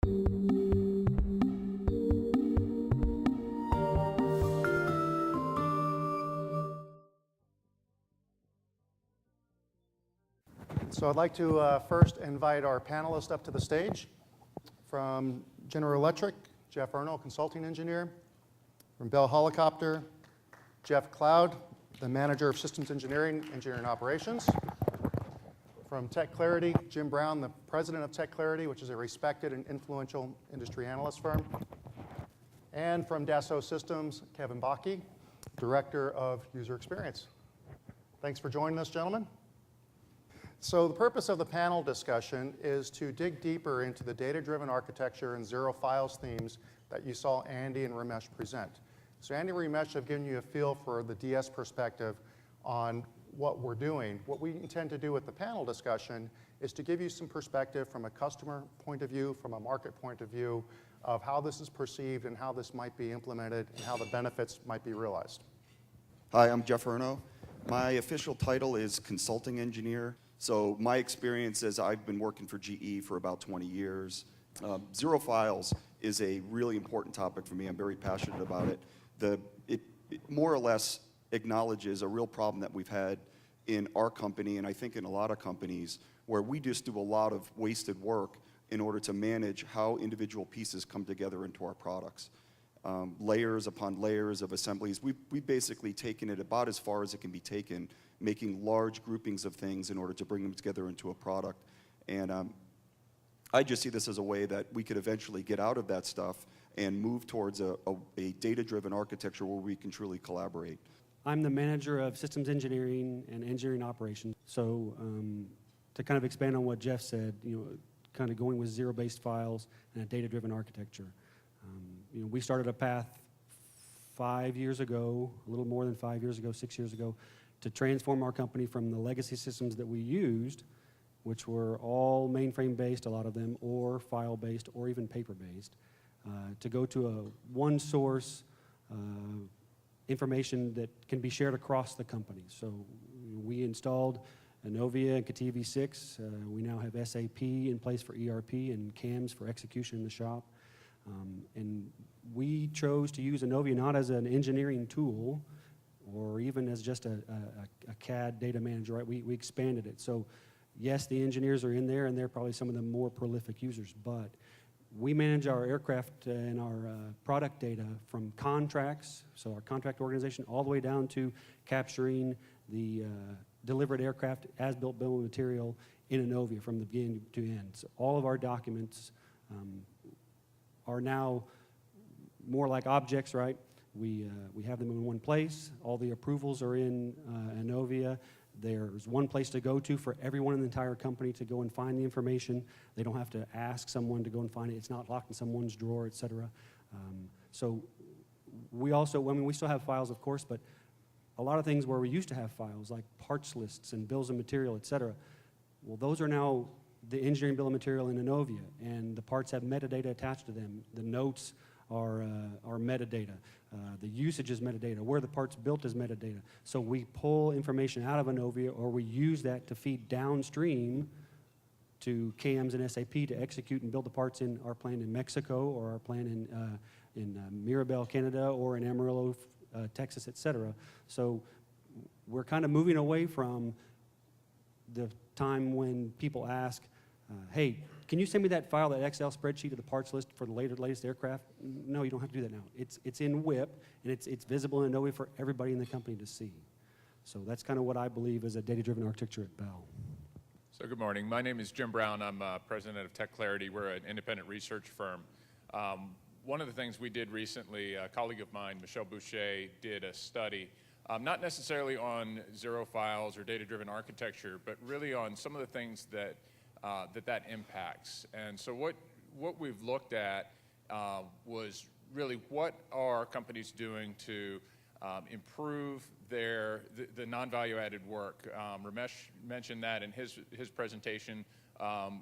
So I'd like to first invite our panelists up to the stage. From General Electric, Jeff Erno, consulting engineer. From Bell Helicopter, Jeff Cloud, the manager of systems engineering, engineering operations. From Tech Clarity, Jim Brown, the president of Tech Clarity, which is a respected and influential industry analyst firm. And from Dassault Systems, Kevin Bakke, director of user experience. Thanks for joining us, gentlemen. So the purpose of the panel discussion is to dig deeper into the data-driven architecture and zero files themes that you saw Andy and Ramesh present. So Andy and Ramesh have given you a feel for the DS perspective on what we're doing. What we intend to do with the panel discussion is to give you some perspective from a customer point of view, from a market point of view, of how this is perceived and how this might be implemented and how the benefits might be realized. Hi, I'm Jeff Erno. My official title is consulting engineer. So my experience is I've been working for GE for about 20 years. Zero files is a really important topic for me. I'm very passionate about it. It more or less acknowledges a real problem that we've had in our company, and I think in a lot of companies, where we just do a lot of wasted work in order to manage how individual pieces come together into our products. Layers upon layers of assemblies. We've basically taken it about as far as it can be taken, making large groupings of things in order to bring them together into a product. And I just see this as a way that we could eventually get out of that stuff and move towards a data-driven architecture where we can truly collaborate. I'm the manager of systems engineering and engineering operations. So to kind of expand on what Jeff said, kind of going with zero-based files and a data-driven architecture. We started a path 5 years ago, a little more than 5 years ago, 6 years ago, to transform our company from the legacy systems that we used, which were all mainframe-based, a lot of them, or file-based, or even paper-based, to go to a one-source information that can be shared across the company. So we installed ENOVIA and CATIA V6. We now have SAP in place for ERP and CAMS for execution in the shop. And we chose to use ENOVIA not as an engineering tool or even as just a CAD data manager, right? We expanded it. So yes, the engineers are in there, and they're probably some of the more prolific users, but we manage our aircraft and our product data from contracts, so our contract organization, all the way down to capturing the delivered aircraft as-built bill of material in ENOVIA from the beginning to end. So all of our documents are now more like objects, right? We have them in one place. All the approvals are in ENOVIA. There's one place to go to for everyone in the entire company to go and find the information. They don't have to ask someone to go and find it. It's not locked in someone's drawer, et cetera. So we also, we still have files, of course, but a lot of things where we used to have files, like parts lists and bills of material, et cetera, well, those are now the engineering bill of material in ENOVIA, and the parts have metadata attached to them. The notes are metadata. The usage is metadata. Where the part's built is metadata. So we pull information out of ENOVIA, or we use that to feed downstream to CAMS and SAP to execute and build the parts in our plant in Mexico, or our plant in Mirabel, Canada, or in Amarillo, Texas, et cetera. So we're kind of moving away from the time when people ask, hey, can you send me that file, that Excel spreadsheet of the parts list for the latest aircraft? No, you don't have to do that now. It's in WIP, and it's visible in ENOVIA for everybody in the company to see. So that's kind of what I believe is a data-driven architecture at Bell. So good morning. My name is Jim Brown. I'm president of Tech Clarity. We're an independent research firm. One of the things we did recently, a colleague of mine, Michelle Boucher, did a study, not necessarily on zero files or data-driven architecture, but really on some of the things that that impacts. And so what we've looked at was really what are companies doing to improve the non-value added work. Ramesh mentioned that in his presentation.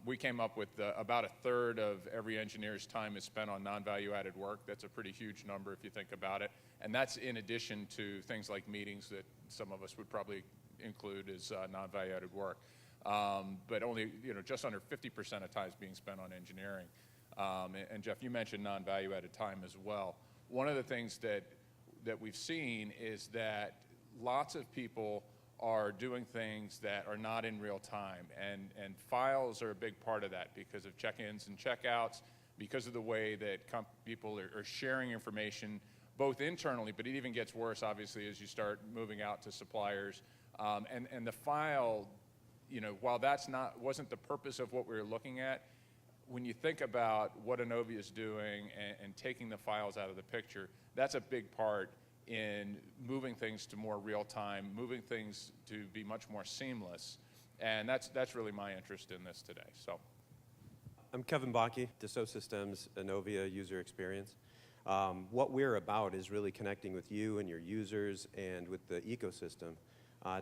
We came up with about a third of every engineer's time is spent on non-value added work. That's a pretty huge number if you think about it. And that's in addition to things like meetings that some of us would probably include as non-value added work. But only just under 50% of time is being spent on engineering. And Jeff, you mentioned non-value added time as well. One of the things that we've seen is that lots of people are doing things that are not in real time, and files are a big part of that because of check-ins and check-outs, because of the way that people are sharing information both internally, but it even gets worse, obviously, as you start moving out to suppliers. And the file, you know, while wasn't the purpose of what we were looking at, when you think about what ENOVIA is doing and taking the files out of the picture, that's a big part in moving things to more real time, moving things to be much more seamless. And that's really my interest in this today. So, I'm Kevin Bakke, Dassault Systems ENOVIA user experience. What we're about is really connecting with you and your users and with the ecosystem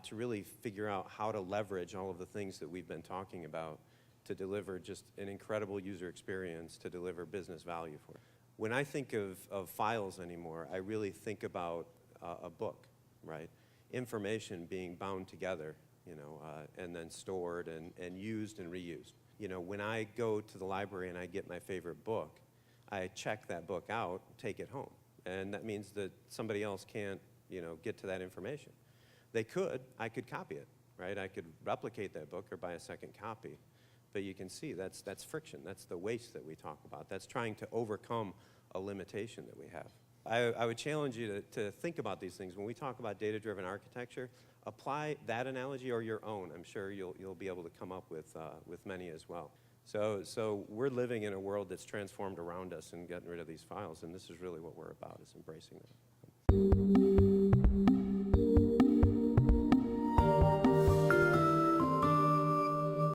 to really figure out how to leverage all of the things that we've been talking about to deliver just an incredible user experience, to deliver business value for it. When I think of files anymore, I really think about a book, right? Information being bound together, you know, and then stored and used and reused. You know, when I go to the library and I get my favorite book, I check that book out, take it home. And that means that somebody else can't, you know, get to that information. They could, I could copy it, right? I could replicate that book or buy a second copy. But you can see that's friction. That's the waste that we talk about. That's trying to overcome a limitation that we have. I would challenge you to think about these things. When we talk about data-driven architecture, apply that analogy or your own. I'm sure you'll be able to come up with many as well. So we're living in a world that's transformed around us and getting rid of these files, and this is really what we're about, is embracing that.